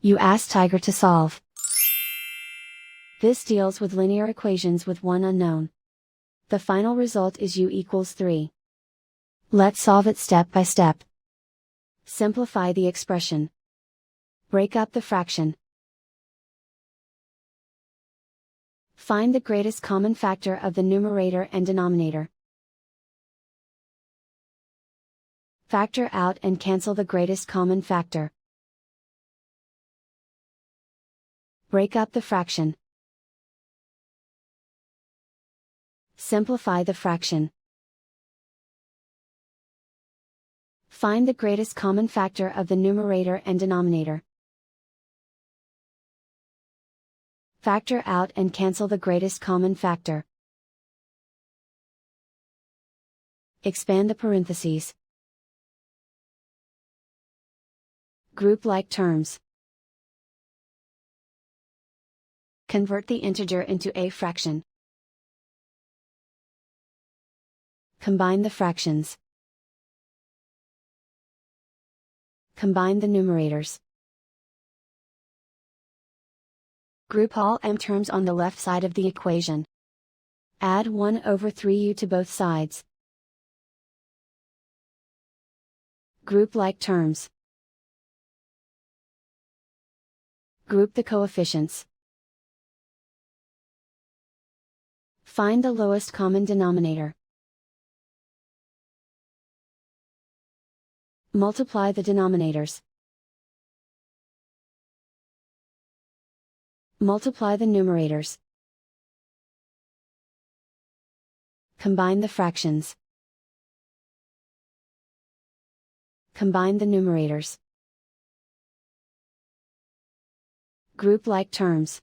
You ask Tiger to solve. This deals with linear equations with one unknown. The final result is u equals 3. Let's solve it step by step. Simplify the expression. Break up the fraction. Find the greatest common factor of the numerator and denominator. Factor out and cancel the greatest common factor. Break up the fraction. Simplify the fraction. Find the greatest common factor of the numerator and denominator. Factor out and cancel the greatest common factor. Expand the parentheses. Group like terms. Convert the integer into a fraction. Combine the fractions. Combine the numerators. Group all m terms on the left side of the equation. Add 1 over 3u to both sides. Group like terms. Group the coefficients. Find the lowest common denominator. Multiply the denominators. Multiply the numerators. Combine the fractions. Combine the numerators. Group like terms.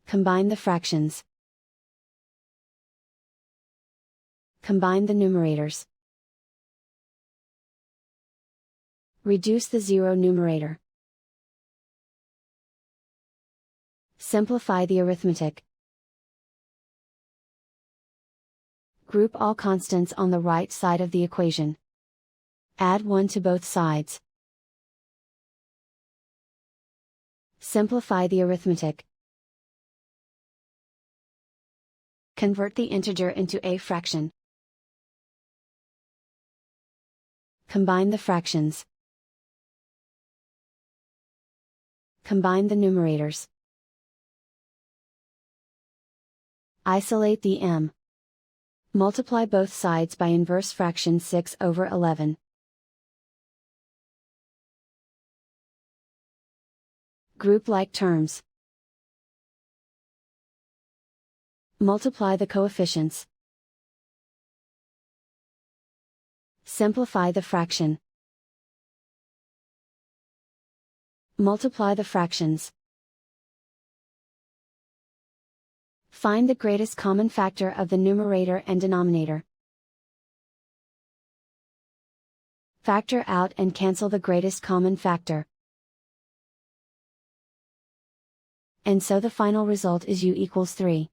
Combine the fractions. Combine the numerators. Reduce the zero numerator. Simplify the arithmetic. Group all constants on the right side of the equation. Add 1 to both sides. Simplify the arithmetic. Convert the integer into a fraction. Combine the fractions. Combine the numerators. Isolate the m. Multiply both sides by inverse fraction 6 over 11. Group like terms. Multiply the coefficients. Simplify the fraction. Multiply the fractions. Find the greatest common factor of the numerator and denominator. Factor out and cancel the greatest common factor. And so the final result is u equals 3.